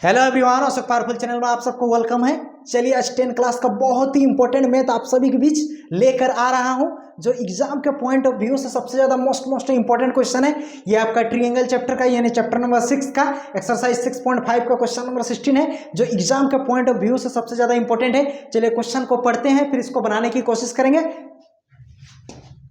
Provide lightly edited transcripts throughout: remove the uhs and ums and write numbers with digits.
Hello everyone, Ashok powerful channel में आप सबको वेलकम है। चलिए आज 10 क्लास का बहुत ही इंपॉर्टेंट मैथ आप सभी के बीच लेकर आ रहा हूं, जो एग्जाम के पॉइंट ऑफ व्यू से सबसे ज्यादा मोस्ट इंपॉर्टेंट क्वेश्चन है। ये आपका ट्रायंगल चैप्टर का यानी चैप्टर नंबर 6 का एक्सरसाइज 6.5 का क्वेश्चन नंबर 16 है, जो एग्जाम के पॉइंट ऑफ व्यू से सबसे ज्यादा इंपॉर्टेंट है। चलिए क्वेश्चन को पढ़ते हैं, फिर इसको बनाने की कोशिश करेंगे।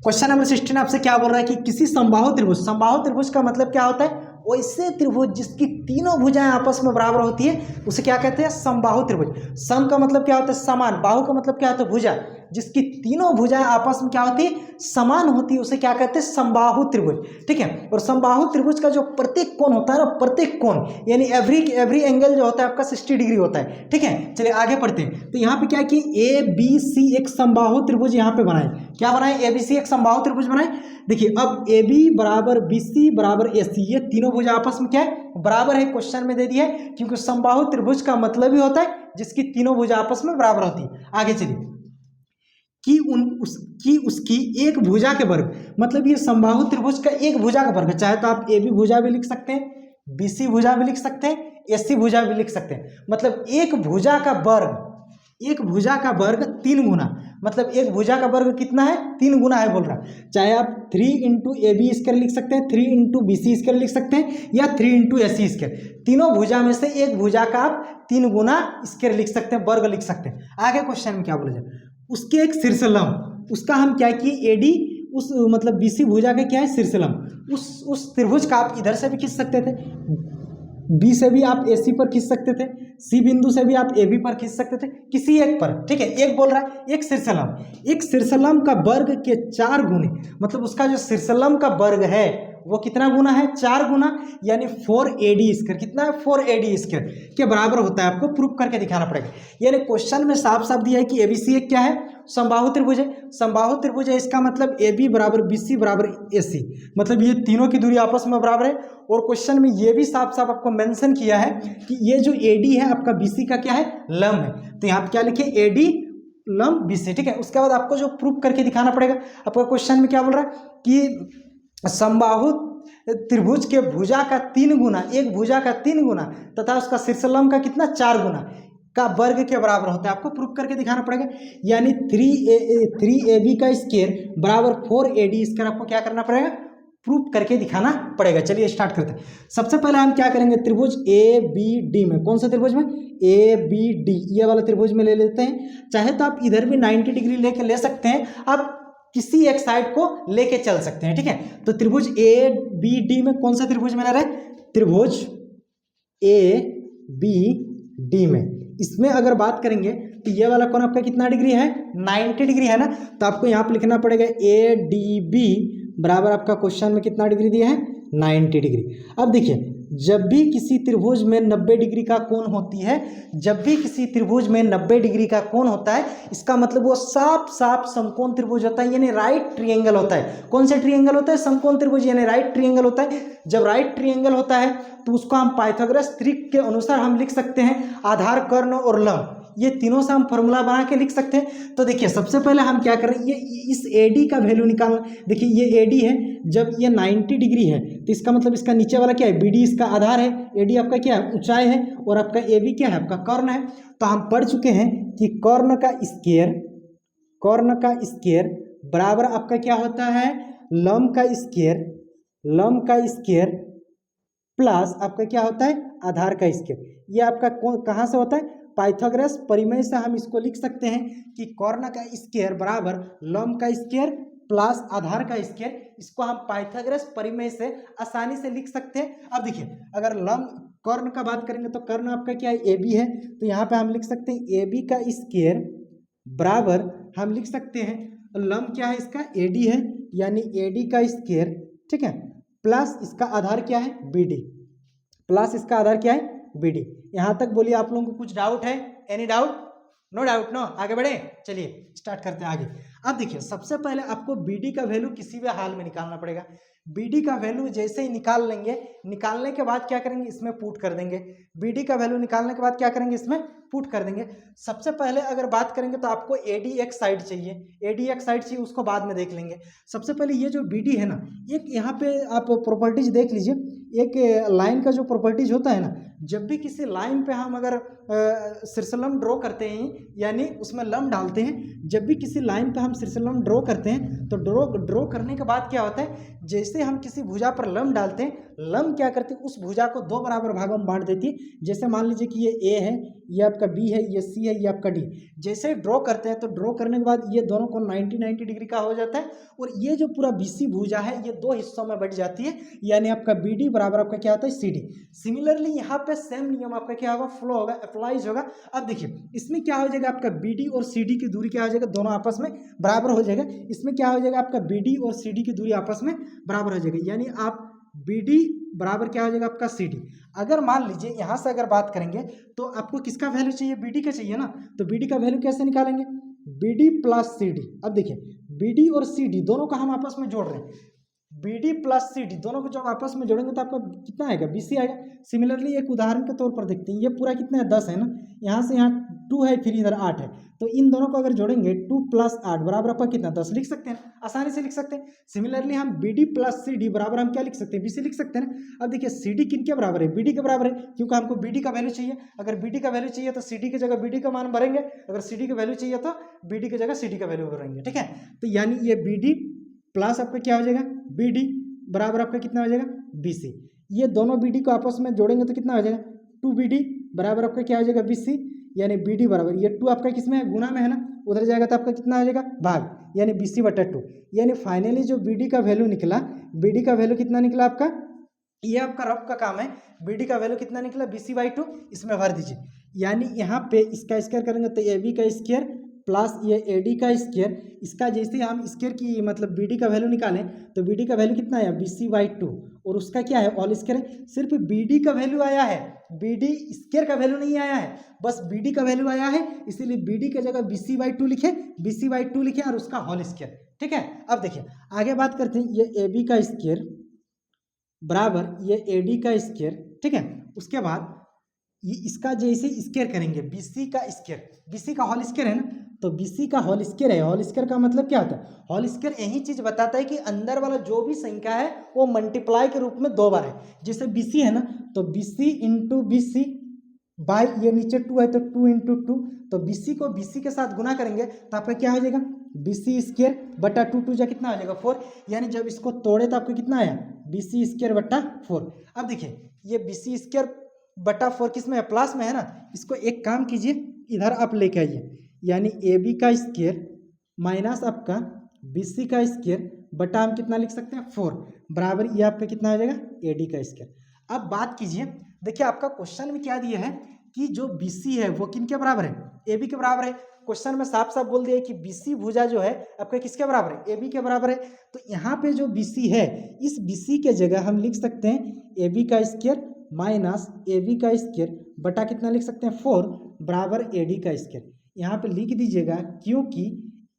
क्वेश्चन नंबर 16 आपसे क्या बोल रहा है कि किसी समबाहु त्रिभुज का मतलब क्या होता है? वैसे त्रिभुज जिसकी तीनों भुजाएं आपस में बराबर होती है उसे क्या कहते हैं? समबाहु त्रिभुज। सम का मतलब क्या होता है? समान। बाहु का मतलब क्या होता है? भुजा। जिसकी तीनों भुजाएं आपस में क्या होती है? समान होती है, उसे क्या कहते हैं? समबाहु त्रिभुज। ठीक है। और समबाहु त्रिभुज का जो प्रत्येक कोण होता है ना, प्रत्येक कोण यानी एवरी एंगल जो होता है आपका 60 डिग्री होता है। ठीक है, चलिए आगे पढ़ते हैं। तो यहाँ पे क्या कि ए बी सी एक समबाहु त्रिभुज यहाँ पे बनाए। क्या बनाए? ए बी सी एक समबाहु त्रिभुज बनाए। देखिए अब ए बी बराबर बी सी बराबर ए सी, ये तीनों भुजा आपस में क्या है? बराबर है। क्वेश्चन में दे दिया है, क्योंकि समबाहु त्रिभुज का मतलब ही होता है जिसकी तीनों भुजा आपस में बराबर होती है। आगे चलिए कि उसकी एक भुजा के वर्ग, मतलब ये समबाहु त्रिभुज का एक भुजा का वर्ग। चाहे तो आप ए बी भुजा भी लिख सकते हैं, बी सी भुजा भी लिख सकते हैं, ए सी भुजा भी लिख सकते हैं। मतलब एक भुजा का वर्ग, एक भुजा का वर्ग 3 गुना, मतलब एक भुजा का वर्ग कितना है? 3 गुना है बोल रहा है। चाहे आप 3 इंटू ए बी स्क्वायर लिख सकते हैं, 3 इंटू बी सी स्क्वायर लिख सकते हैं, या 3 इंटू ए सी स्क्वायर। तीनों भुजा में से एक भुजा का आप 3 गुना स्क्वायर लिख सकते हैं, वर्ग लिख सकते हैं। आगे क्वेश्चन में क्या बोला जाए? उसके एक शीर्षलंब, उसका हम क्या किए? एडी, उस मतलब बीसी भुजा का क्या है? शीर्षलंब। उस त्रिभुज का आप इधर से भी खींच सकते थे, बी से भी आप ए सी पर खींच सकते थे, सी बिंदु से भी आप ए बी पर खींच सकते थे, किसी एक पर। ठीक है, एक बोल रहा है एक शीर्षलंब, एक शीर्षलंब का वर्ग के 4 गुने, मतलब उसका जो शीर्षलंब का वर्ग है वो कितना गुना है? 4 गुना, यानी 4AD स्क्वायर। कितना है? 4AD स्क्वायर के बराबर होता है। आपको प्रूफ करके दिखाना पड़ेगा। यानी क्वेश्चन में साफ साफ दिया है कि एबीसी एक क्या है? समबाहु त्रिभुज है। समबाहु त्रिभुज है, इसका मतलब AB बराबर BC बराबर AC, मतलब ये तीनों की दूरी आपस में बराबर है। और क्वेश्चन में ये भी साफ साफ आपको मेंशन किया है कि ये जो AD है आपका BC का क्या है? लंब है। तो यहाँ पे क्या लिखे? AD लंब BC। ठीक है, उसके बाद आपको जो प्रूफ करके दिखाना पड़ेगा। आपका क्वेश्चन में क्या बोल रहा है कि समबाहु त्रिभुज के भुजा का 3 गुना, एक भुजा का 3 गुना तथा उसका शीर्षलंब का कितना? 4 गुना का वर्ग के बराबर होता है। आपको प्रूफ करके दिखाना पड़ेगा। यानी 3AB का स्क्वायर बराबर 4AD स्क्वायर आपको क्या करना पड़ेगा? प्रूफ करके दिखाना पड़ेगा। चलिए स्टार्ट करते हैं। सबसे पहले हम क्या करेंगे? त्रिभुज ABD में, कौन सा त्रिभुज में? ABD, ये वाला त्रिभुज में ले लेते हैं। चाहे तो आप इधर भी 90 डिग्री लेके ले सकते हैं, आप किसी एक साइड को लेके चल सकते हैं। ठीक है, तो त्रिभुज ABD में कौन सा त्रिभुज बना रहा है? त्रिभुज ABD में, इसमें अगर बात करेंगे तो ये वाला कोण आपका कितना डिग्री है? 90 डिग्री है ना। तो आपको यहाँ पे लिखना पड़ेगा ADB बराबर आपका क्वेश्चन में कितना डिग्री दिया है? 90 डिग्री। अब देखिए, जब भी किसी त्रिभुज में 90 डिग्री का कोण होती है, जब भी किसी त्रिभुज में 90 डिग्री का कोण होता है, इसका मतलब वो साफ साफ समकोण त्रिभुज होता है, यानी राइट ट्रायंगल होता है। कौन सा ट्रायंगल होता है? समकोण त्रिभुज, यानी राइट ट्रायंगल होता है। जब राइट ट्रायंगल होता है तो उसको हम पाइथागोरस ट्रिक के अनुसार हम लिख सकते हैं आधार, कर्ण और लंब, ये तीनों से हम फॉर्मूला बना के लिख सकते हैं। तो देखिए सबसे पहले हम क्या करें, ये इस AD का वैल्यू निकालना। देखिए ये AD है, जब ये 90 डिग्री है तो इसका मतलब इसका नीचे वाला क्या है? BD इसका आधार है, AD आपका क्या है? ऊंचाई है, और आपका AB क्या है? आपका कर्ण है। तो हम पढ़ चुके हैं कि कर्ण का स्क्वायर बराबर आपका क्या होता है? लंब का स्क्वायर प्लस आपका क्या होता है? आधार का स्क्वायर। ये आपका कहाँ से होता है? पाइथागोरस परिमेय से हम इसको लिख सकते हैं कि कर्ण का स्क्वायर बराबर लंब का स्क्वायर प्लस आधार का स्क्वायर। इसको हम पाइथागोरस परिमेय से आसानी से लिख सकते हैं। अब देखिए, अगर कर्ण का बात करेंगे तो कर्ण आपका क्या है? AB है। तो यहाँ पे हम लिख सकते हैं AB का स्क्वायर बराबर हम लिख सकते हैं लंब क्या है इसका? AD है, यानी AD का स्क्वायर। ठीक है, प्लस इसका आधार क्या है? BD, प्लस इसका आधार क्या है? BD। यहाँ तक बोलिए आप लोगों को कुछ डाउट है? Any doubt? No doubt, no. आगे बढ़े, चलिए स्टार्ट करते हैं आगे। अब देखिए सबसे पहले आपको BD का वैल्यू किसी भी हाल में निकालना पड़ेगा। BD का वैल्यू जैसे ही निकाल लेंगे, निकालने के बाद क्या करेंगे, इसमें पुट कर देंगे। BD का वैल्यू निकालने के बाद क्या करेंगे, इसमें पुट कर देंगे। सबसे पहले अगर बात करेंगे तो आपको AD एक साइड चाहिए, AD एक साइड चाहिए, उसको बाद में देख लेंगे। सबसे पहले ये जो BD है ना, एक यहाँ पे आप प्रॉपर्टीज देख लीजिए, एक लाइन का जो प्रॉपर्टीज होता है ना, जब भी किसी लाइन पे हम अगर शीर्षलंब ड्रॉ करते हैं, यानी उसमें लंब डालते हैं, जब भी किसी लाइन पे हम शीर्षलंब ड्रॉ करते हैं तो ड्रॉ करने के बाद क्या होता है, जैसे हम किसी भुजा पर लंब डालते हैं, लंब क्या करती है, उस भुजा को दो बराबर भागों में बांट देती है। जैसे मान लीजिए कि ये A है, ये आपका B है, ये C है, ये आपका D। जैसे ड्रॉ करते हैं तो ड्रॉ करने के बाद ये दोनों को 90 डिग्री का हो जाता है, और ये जो पूरा BC भुजा है ये दो हिस्सों में बट जाती है, यानी आपका BD बराबर आपका क्या होता है, CD। सिमिलरली यहाँ पे सेम नियम आपका क्या होगा, फ्लो होगा, अप्लाइज होगा। अब देखिए इसमें क्या हो जाएगा, आपका BD और CD की दूरी क्या हो जाएगा, दोनों आपस में बराबर हो जाएगा। इसमें क्या हो जाएगा, आपका BD और CD की दूरी आपस में बराबर हो जाएगी, यानी आप BD बराबर क्या हो जाएगा, आपका CD। अगर मान लीजिए यहाँ से अगर बात करेंगे तो आपको किसका वैल्यू चाहिए, BD का चाहिए ना, तो BD का वैल्यू कैसे निकालेंगे, BD प्लस CD। अब देखिए BD और CD दोनों का हम आपस में जोड़ रहे हैं, BD प्लस CD दोनों को जब आपस में जोड़ेंगे तो आपका कितना आएगा, BC आएगा। सिमिलरली एक उदाहरण के तौर पर देखते हैं, ये पूरा कितना है, 10 है ना, यहाँ से यहाँ 2 है, फिर इधर 8 है, तो इन दोनों को अगर जोड़ेंगे 2 प्लस 8 बराबर आपका कितना, 10 लिख सकते हैं, आसानी से लिख सकते हैं। सिमिलरली हम BD प्लस CD बराबर हम क्या लिख सकते हैं, BC लिख सकते हैं ना। अब देखिए CD किन के बराबर है, BD के बराबर है, क्योंकि हमको BD का वैल्यू चाहिए। अगर BD का वैल्यू चाहिए तो CD की जगह BD का मान भरेंगे, अगर CD का वैल्यू चाहिए तो BD की जगह CD का वैल्यू भरेंगे, ठीक है। तो यानी ये BD प्लस आपका क्या हो जाएगा, BD बराबर आपका कितना हो जाएगा, BC। ये दोनों BD को आपस में जोड़ेंगे तो कितना हो जाएगा, 2BD बराबर आपका क्या हो जाएगा, BC। यानी BD बराबर ये 2 आपका किसमें है, गुना में है ना, उधर जाएगा तो आपका कितना हो जाएगा, भाग, यानी BC/2। यानी फाइनली जो BD का वैल्यू निकला, BD का वैल्यू कितना निकला आपका, ये आपका रफ का काम है, BD का वैल्यू कितना निकला, BC/2, इसमें भर दीजिए। यानी यहाँ पे इसका स्क्वायर करेंगे तो AB का स्क्वायर प्लस ये AD का स्क्वायर, इसका जैसे हम स्क्वायर की मतलब BD का वैल्यू निकालें तो BD का वैल्यू कितना है, BC/2, और उसका क्या है, ऑल स्क्वायर है। सिर्फ BD का वैल्यू आया है, BD स्क्वायर का वैल्यू नहीं आया है, बस BD का वैल्यू आया है, इसीलिए BD की जगह BC/2 लिखे, BC/2 लिखे और उसका होल स्क्वायर, ठीक है। अब देखिए आगे बात करते हैं, ये AB का स्क्वायर बराबर ये AD का स्क्वायर, ठीक है। उसके बाद ये इसका जैसे स्क्वायर करेंगे, BC का स्क्वायर, BC का होल स्क्वायर है ना, तो BC का होल स्क्वायर है। होल स्क्वायर का मतलब क्या होता है, होल स्क्वायर यही चीज बताता है कि अंदर वाला जो भी संख्या है वो मल्टीप्लाई के रूप में 2 बार है। जैसे BC है ना, तो BC इंटू BC बाई ये नीचे 2 है तो 2 इंटू 2, तो BC को BC के साथ गुना करेंगे तो आपका क्या हो जाएगा, BC स्क्वायर बटा 2 जा कितना हो जाएगा, 4। यानी जब इसको तोड़े तो आपको कितना आया, BC स्क्वायर बटा 4। अब देखिए ये BC स्क्वायर बटा 4 किस में है, प्लस में है ना, इसको एक काम कीजिए इधर आप लेके आइए, यानी AB का स्क्वायर माइनस आपका BC का स्क्वायर बटा हम कितना लिख सकते हैं, 4 बराबर ये आपका कितना आ जाएगा, AD का स्क्वायर। अब बात कीजिए, देखिए आपका क्वेश्चन में क्या दिया है कि जो BC है वो किन के बराबर है, AB के बराबर है। क्वेश्चन में साफ साफ बोल दिया है कि BC भुजा जो है आपका किसके बराबर है, AB के बराबर है। तो यहाँ पे जो BC है, इस BC के जगह हम लिख सकते हैं AB का स्क्वायर माइनस AB का स्क्वायर बटा कितना लिख सकते हैं, 4 बराबर AD का स्क्वायर। यहाँ पे लिख दीजिएगा क्योंकि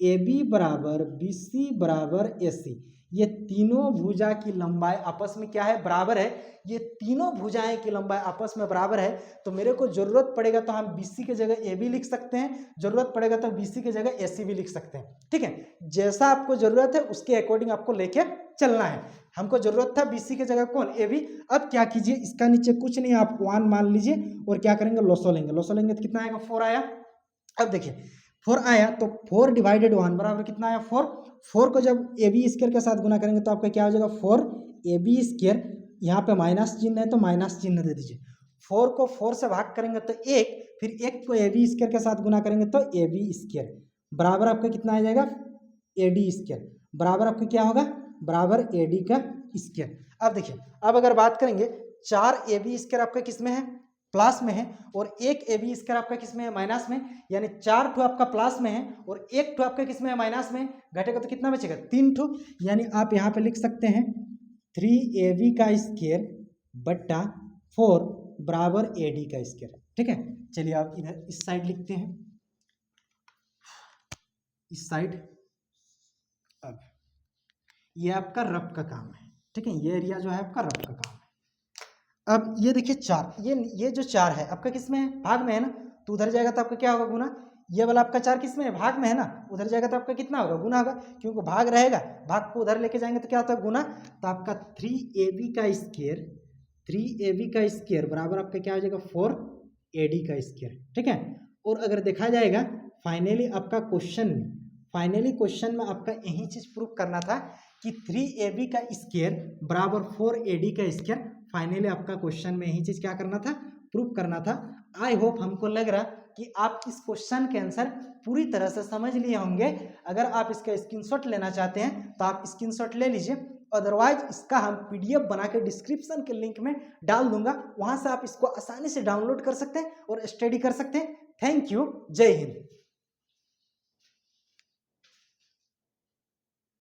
AB बराबर BC बराबर AC, ये तीनों भुजा की लंबाई आपस में क्या है, बराबर है। ये तीनों भुजाएं की लंबाई आपस में बराबर है, तो मेरे को जरूरत पड़ेगा तो हम BC की जगह AB लिख सकते हैं, जरूरत पड़ेगा तो BC की जगह AC भी लिख सकते हैं, ठीक है। जैसा आपको जरूरत है उसके अकॉर्डिंग आपको लेके चलना है। हमको जरूरत था BC की जगह कौन, AB। अब क्या कीजिए, इसका नीचे कुछ नहीं, आप 1 मान लीजिए और क्या करेंगे, लोसो लेंगे, लोसो लेंगे तो कितना आएगा, 4 आया। अब देखिए 4 आया तो 4 डिवाइडेड 1 बराबर कितना आया, 4। 4 को जब AB स्क्वायर के साथ गुना करेंगे तो आपका क्या हो जाएगा, 4 AB स्क्वायर, यहाँ पे माइनस चिन्ह है तो माइनस चिन्ह दे दीजिए। 4 को 4 से भाग करेंगे तो 1, फिर 1 को AB स्क्वायर के साथ गुना करेंगे तो AB स्क्वायर बराबर आपका कितना आ जाएगा, AD स्क्वायर बराबर आपका क्या होगा, बराबर AD का स्क्वायर। अब देखिए अब अगर बात करेंगे 4 AB स्क्वायर आपका किस में है, प्लस में है, और 1 AB स्क्वायर आपका किस में है, माइनस में। यानी 4 ठो आपका प्लस में है और 1 ठो आपका किस में है, माइनस में। घटेगा तो कितना बचेगा, 3 ठो। यानी आप यहाँ पे लिख सकते हैं 3AB का स्क्वायर बट्टा 4 बराबर AD का स्क्वायर, ठीक है। चलिए आप इधर इस साइड लिखते हैं, इस साइड। अब ये आपका रफ का काम है, ठीक है, ये एरिया जो है आपका रफ का काम है। अब ये देखिए 4, ये जो 4 है आपका किस में है, भाग में है ना, तो उधर जाएगा तो आपका क्या होगा, गुना। ये वाला आपका 4 किस में है, भाग में है ना, उधर जाएगा तो आपका कितना होगा, गुना होगा, क्योंकि भाग रहेगा, भाग को उधर लेके जाएंगे तो क्या होता है, गुना। तो आपका 3ab का स्क्वायर, 3ab का स्क्वायर बराबर आपका क्या हो जाएगा, 4ad का स्क्वायर। ठीक है, और अगर देखा जाएगा फाइनली आपका क्वेश्चन में आपका यही चीज प्रूव करना था कि 3ab का स्क्वायर बराबर 4ad का स्क्वायर। फाइनली आपका क्वेश्चन में यही चीज क्या करना था, प्रूव करना था। आई होप हमको लग रहा कि आप इस क्वेश्चन के आंसर पूरी तरह से समझ लिए होंगे। अगर आप इसका स्क्रीनशॉट लेना चाहते हैं तो आप स्क्रीनशॉट ले लीजिए, अदरवाइज इसका हम पीडीएफ बना के डिस्क्रिप्शन के लिंक में डाल दूंगा, वहां से आप इसको आसानी से डाउनलोड कर सकते हैं और स्टडी कर सकते हैं। थैंक यू, जय हिंद।